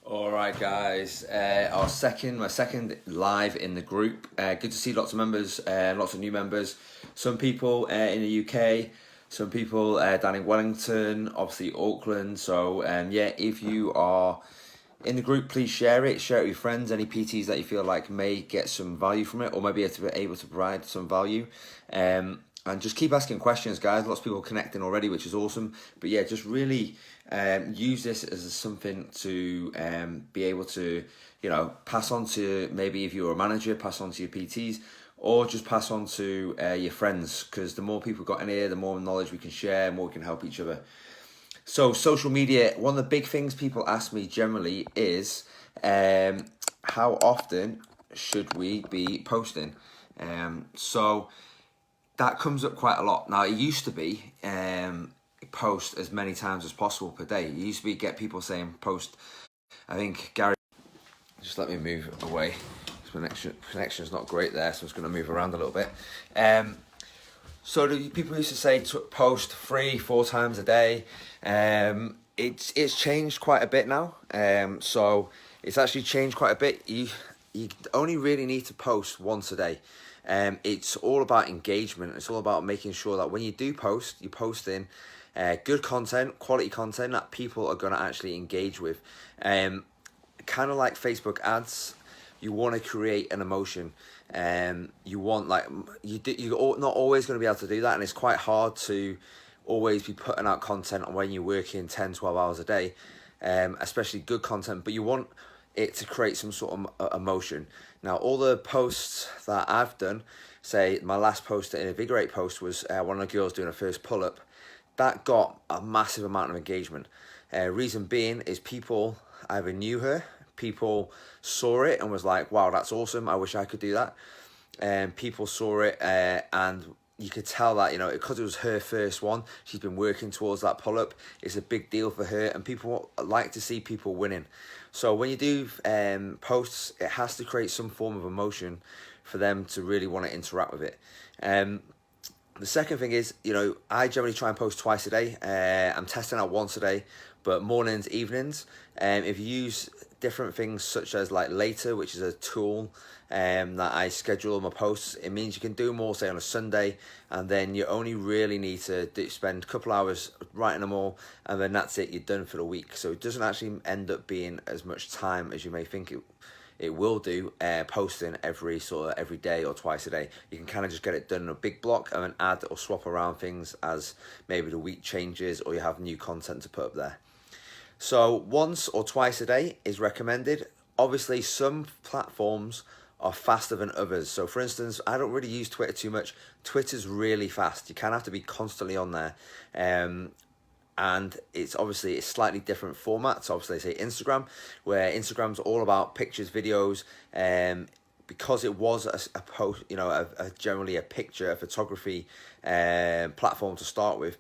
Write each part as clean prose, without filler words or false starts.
All right, guys. My second live in the group. Good to see lots of members, lots of new members. Some people in the UK, some people down in Wellington, obviously Auckland. So yeah, if you are in the group, please share it. Share it with your friends. Any PTs that you feel like may get some value from it, or maybe able to provide some value. And just keep asking questions, guys. Lots of people connecting already, which is awesome. But yeah, just really use this as something to be able to, pass on to, maybe if you're a manager, pass on to your PTs, or just pass on to your friends. Because the more people got in here, the more knowledge we can share, the more we can help each other. So social media, one of the big things people ask me generally is how often should we be posting? So that comes up quite a lot. Now, it used to be post as many times as possible per day. It used to be get people saying post. I think Gary, just let me move away. Connection's not great there, so I'm just going to move around a little bit. So the people used to say post 3-4 times a day. It's changed quite a bit now. So it's actually changed quite a bit. You only really need to post once a day. It's all about engagement. It's all about making sure that when you do post, you're posting good content, quality content that people are going to actually engage with. Kind of like Facebook ads, you want to create an emotion. You want, like, you're not always going to be able to do that, and it's quite hard to always be putting out content when you're working 10-12 hours a day, especially good content, but you want it to create some sort of emotion. Now, all the posts that I've done, say my last post, an Invigorate post, was one of the girls doing a first pull-up. That got a massive amount of engagement. Reason being is people either knew her, people saw it and was like, wow, that's awesome, I wish I could do that. And people saw it and you could tell that, because it was her first one, she's been working towards that pull-up. It's a big deal for her, and people like to see people winning. So when you do posts, it has to create some form of emotion for them to really want to interact with it. The second thing is, I generally try and post twice a day. I'm testing out once a day, but mornings, evenings. If you use different things such as like Later, which is a tool that I schedule all my posts, it means you can do more, say, on a Sunday, and then you only really need to spend a couple hours writing them all, and then that's it, you're done for the week. So it doesn't actually end up being as much time as you may think it will do, posting every day or twice a day. You can kind of just get it done in a big block and then add or swap around things as maybe the week changes or you have new content to put up there. So once or twice a day is recommended. Obviously, some platforms are faster than others. So for instance, I don't really use Twitter too much. Twitter's really fast. You kind of have to be constantly on there. And it's slightly different formats. Obviously, say Instagram, where Instagram's all about pictures, videos, because it was a post, generally a picture, a photography platform to start with,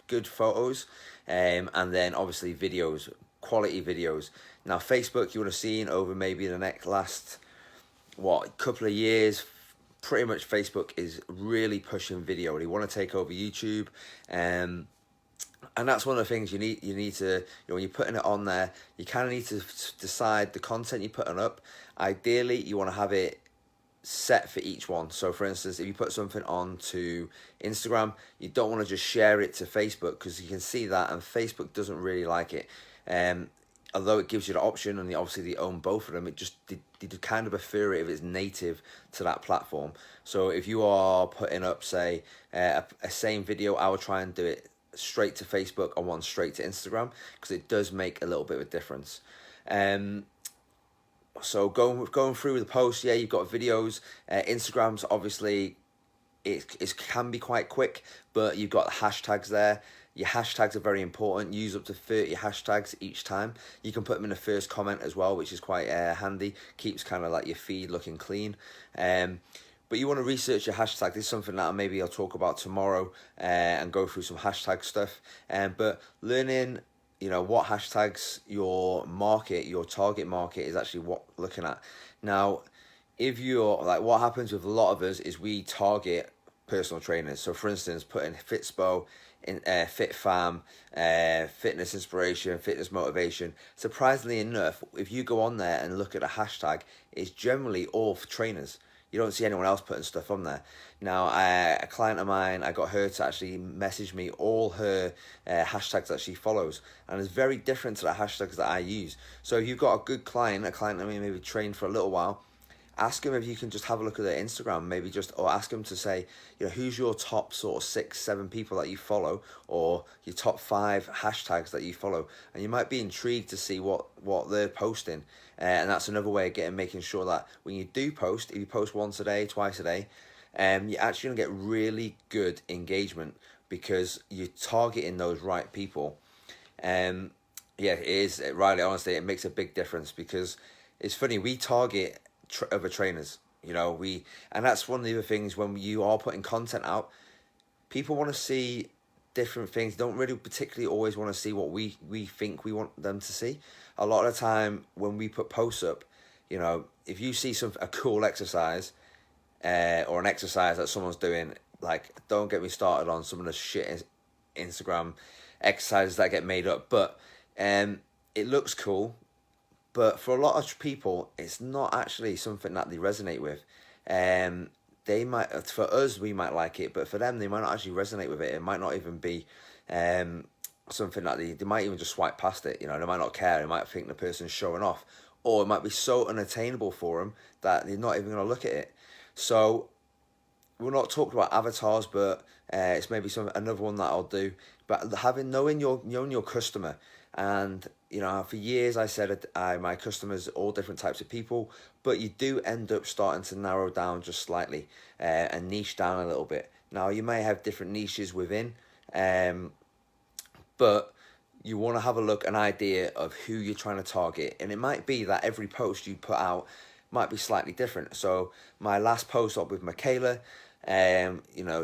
good photos, and then obviously videos, quality videos. Now, Facebook, you would have seen over maybe the last couple of years, pretty much Facebook is really pushing video. They want to take over YouTube, and that's one of the things you need to, when you're putting it on there, you kind of need to decide the content you're putting up. Ideally, you want to have it set for each one. So for instance, if you put something on to Instagram, you don't want to just share it to Facebook, because you can see that, and Facebook doesn't really like it. Although it gives you the option, and obviously they own both of them, they kind of prefer it if it's native to that platform. So if you are putting up, say, a same video, I would try and do it straight to Facebook and one straight to Instagram, because it does make a little bit of a difference. So going through the posts, yeah, you've got videos. Instagram's obviously, it can be quite quick, but you've got hashtags there. Your hashtags are very important. Use up to 30 hashtags each time. You can put them in the first comment as well, which is quite handy. Keeps kind of like your feed looking clean. But you want to research your hashtag. This is something that maybe I'll talk about tomorrow and go through some hashtag stuff. But learning, what hashtags your target market is actually looking at. Now, if you're like, what happens with a lot of us is we target personal trainers. So for instance, put in Fitspo Fit Fam, fitness inspiration, fitness motivation. Surprisingly enough, if you go on there and look at a hashtag, it's generally all for trainers. You don't see anyone else putting stuff on there. Now, a client of mine, I got her to actually message me all her hashtags that she follows, and it's very different to the hashtags that I use. So if you've got a good client, a client that maybe trained for a little while, ask them if you can just have a look at their Instagram, maybe just, or ask them to say, who's your top sort of 6-7 people that you follow, or your top 5 hashtags that you follow, and you might be intrigued to see what they're posting, and that's another way of making sure that when you do post, if you post once a day, twice a day, you're actually gonna get really good engagement because you're targeting those right people. Yeah, it is, Riley, honestly, it makes a big difference because it's funny, we target other trainers, and that's one of the other things when you are putting content out, people want to see different things, don't really particularly always want to see what we think we want them to see. A lot of the time when we put posts up, if you see a cool exercise or an exercise that someone's doing, like, don't get me started on some of the shit Instagram exercises that get made up, but it looks cool. But for a lot of people, it's not actually something that they resonate with. They might, for us, we might like it, but for them, they might not actually resonate with it. It might not even be something that they might even just swipe past it. They might not care. They might think the person's showing off, or it might be so unattainable for them that they're not even going to look at it. So we're not talking about avatars, but it's maybe another one that I'll do. But knowing your customer. And for years I said my customers are all different types of people, but you do end up starting to narrow down just slightly and niche down a little bit. Now you may have different niches within, but you want to have an idea of who you're trying to target, and it might be that every post you put out might be slightly different. So my last post up with Michaela,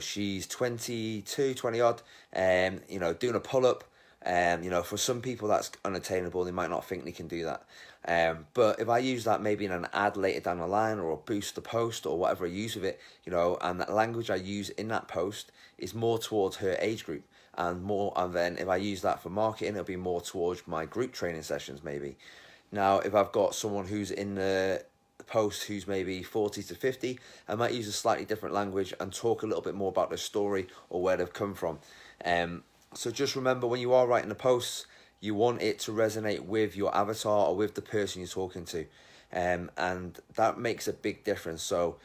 she's 22, 20 odd, doing a pull-up. For some people that's unattainable, they might not think they can do that. But if I use that maybe in an ad later down the line, or a booster post, or whatever I use with it, and that language I use in that post is more towards her age group, and then if I use that for marketing, it'll be more towards my group training sessions maybe. Now, if I've got someone who's in the post who's maybe 40 to 50, I might use a slightly different language and talk a little bit more about their story or where they've come from. So just remember, when you are writing the posts, you want it to resonate with your avatar or with the person you're talking to. And that makes a big difference. So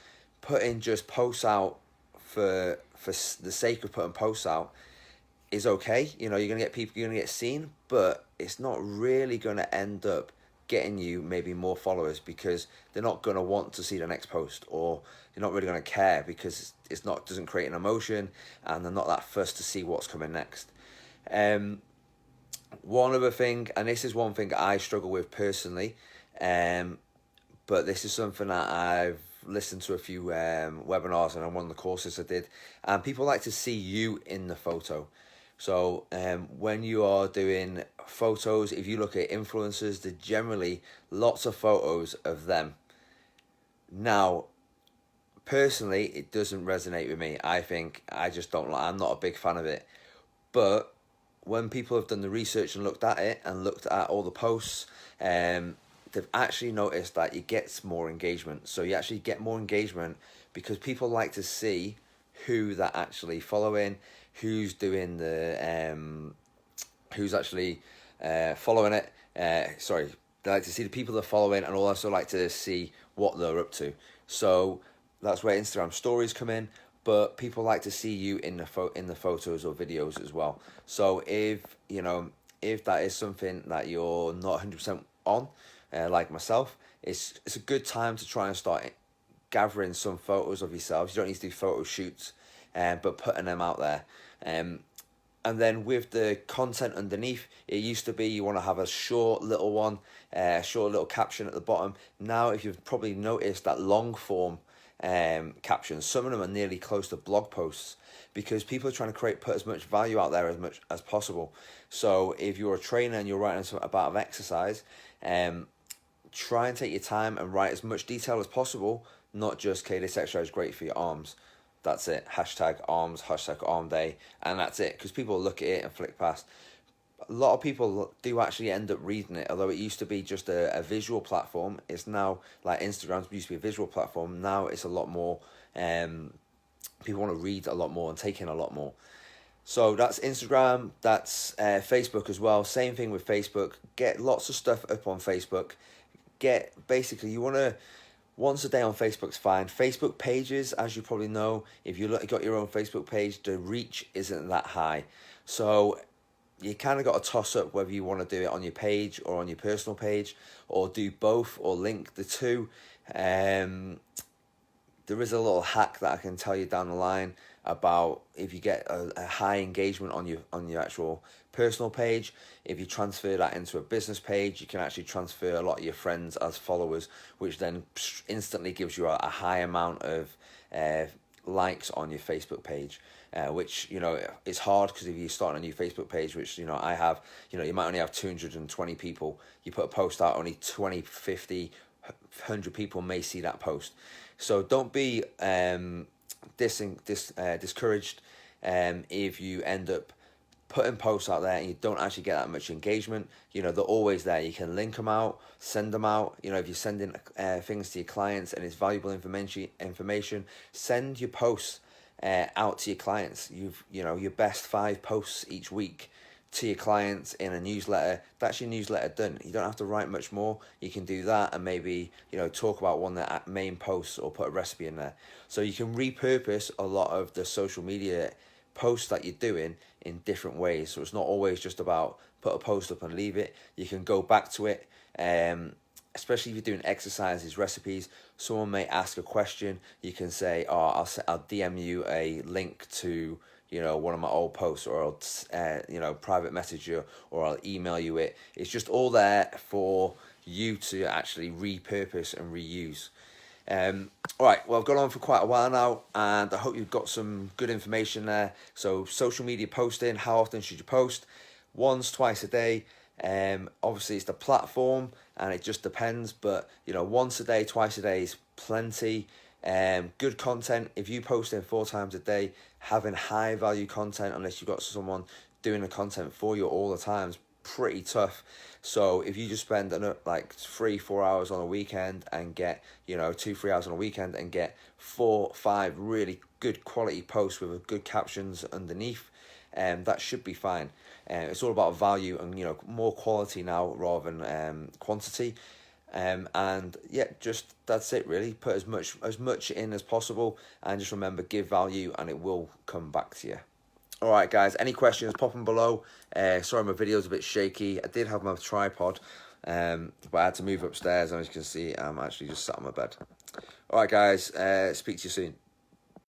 putting just posts out for the sake of putting posts out is okay. You're going to get people, you're going to get seen, but it's not really going to end up getting you maybe more followers, because they're not going to want to see the next post, or they're not really going to care because it's not, doesn't create an emotion, and they're not that fussed to see what's coming next. One other thing, and this is one thing I struggle with personally, but this is something that I've listened to a few webinars and on one of the courses I did, and people like to see you in the photo. So when you are doing photos, if you look at influencers, they're generally lots of photos of them. Now, personally, it doesn't resonate with me. I just don't like, I'm not a big fan of it. But when people have done the research and looked at it and looked at all the posts, they've actually noticed that you get more engagement. So you actually get more engagement because people like to see who they're actually following, who's doing who's actually following it. They like to see the people they're following, and also like to see what they're up to. So that's where Instagram stories come in. But people like to see you in the photos or videos as well. So if that is something that you're not 100% on, like myself, it's a good time to try and start gathering some photos of yourselves. You don't need to do photo shoots, but putting them out there. And then with the content underneath, it used to be you want to have a short little one, short little caption at the bottom. Now, if you've probably noticed that long form captions, some of them are nearly close to blog posts, because people are trying to put as much value out there as much as possible. So if you're a trainer and you're writing something about an exercise, try and take your time and write as much detail as possible, not just, okay, this exercise is great for your arms. That's it. Hashtag arms, hashtag arm day, and that's it. Because people look at it and flick past. A lot of people do actually end up reading it, although it used to be just a visual platform. It's now, like Instagram used to be a visual platform. Now it's a lot more, people want to read a lot more and take in a lot more. So that's Instagram, that's Facebook as well. Same thing with Facebook. Get lots of stuff up on Facebook. Basically, you want to, once a day on Facebook's fine. Facebook pages, as you probably know, if you got your own Facebook page, the reach isn't that high. So you kind of got to toss up whether you want to do it on your page or on your personal page, or do both, or link the two. There is a little hack that I can tell you down the line about if you get a high engagement on your actual personal page. If you transfer that into a business page, you can actually transfer a lot of your friends as followers, which then instantly gives you a high amount of likes on your Facebook page. Which, you know, it's hard because if you start a new Facebook page, which, you know, I have, you know, you might only have 220 people. You put a post out, only 20, 50, 100 people may see that post. So don't be discouraged if you end up putting posts out there and you don't actually get that much engagement. You know, they're always there. You can link them out, send them out. You know, if you're sending things to your clients and it's valuable information, send your posts out to your clients. You know, your best 5 posts each week to your clients in a newsletter. That's your newsletter done. You don't have to write much more. You can do that and maybe, you know, talk about one of the main posts or put a recipe in there. So you can repurpose a lot of the social media posts that you're doing in different ways. So it's not always just about put a post up and leave it. You can go back to it, especially if you're doing exercises, recipes. Someone may ask a question. You can say, oh, I'll DM you a link to, you know, one of my old posts, or I'll, you know, private message you, or I'll email you it. It's just all there for you to actually repurpose and reuse. All right, well, I've gone on for quite a while now, and I hope you've got some good information there. So social media posting, how often should you post? Once, twice a day. Obviously it's the platform and it just depends, but you know, once a day, twice a day is plenty. Good content, if you post in 4 times a day, having high value content, unless you've got someone doing the content for you all the time, is pretty tough. So if you just spend like 3-4 hours on a weekend and get, you know, 2-3 hours on a weekend and get 4-5 really good quality posts with good captions underneath, that should be fine. It's all about value and, you know, more quality now rather than quantity. And yeah, just that's it really. Put as much in as possible, and just remember, give value and it will come back to you. All right, guys, any questions, pop them below. Sorry, my video's a bit shaky. I did have my tripod, but I had to move upstairs, and as you can see, I'm actually just sat on my bed. All right, guys, speak to you soon.